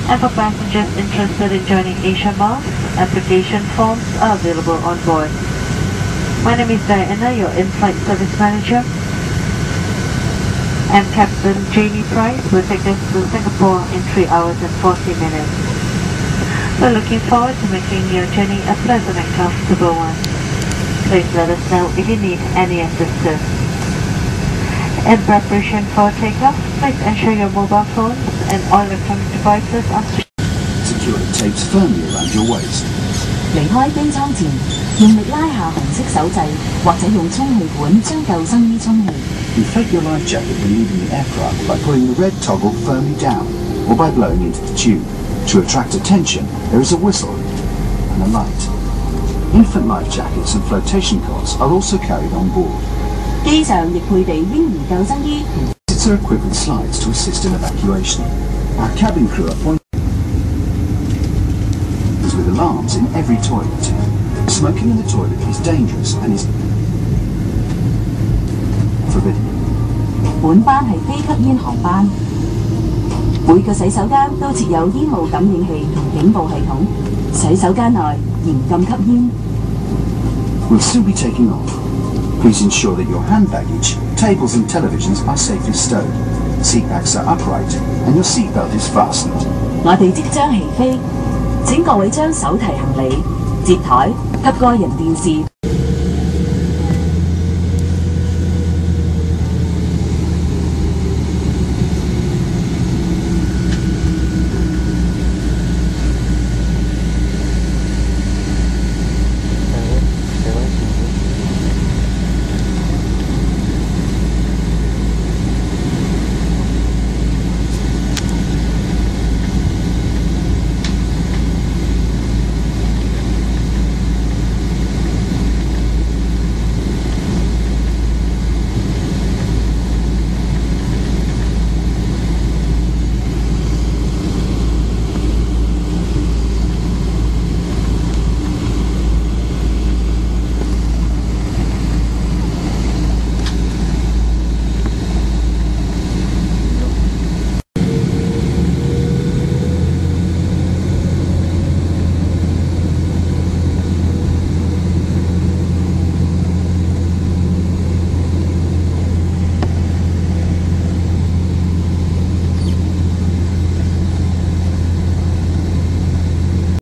And for passengers interested in joining Asia Miles, application forms are available on board. My name is Diana, your in-flight service manager, and Captain Jamie Price will take us to Singapore in 3 hours and 40 minutes. We're looking forward to making your journey a pleasant and comfortable one. Please let us know if you need any assistance. In preparation for takeoff, please ensure your mobile phones and all electronic devices are secure the tapes firmly around your waist. 離開機艙前，用力拉下紅色手掣，或者用充氣管將救生衣充氣。Inflate your life jacket when leaving the aircraft by pulling the red toggle firmly down or by blowing into the tube. To attract attention, there is a whistle and a light. Infant life jackets and flotation cots are also carried on board. 機上亦配備嬰兒救生衣。Seats are equipped with slides to assist in evacuation. Our cabin crew are pointed with alarms in every toilet. Smoking in the toilet is dangerous and is forbidden. 本班係非吸煙航班，每個洗手間都設有煙霧感應器同警報系統。洗手間內嚴禁吸煙。We'll soon be taking off. Please ensure that your hand baggage, tables and televisions are safely stowed. Seat backs are upright and your seat belt is fastened. 我哋即將起飛，請各位將手提行李、摺枱及個人電視。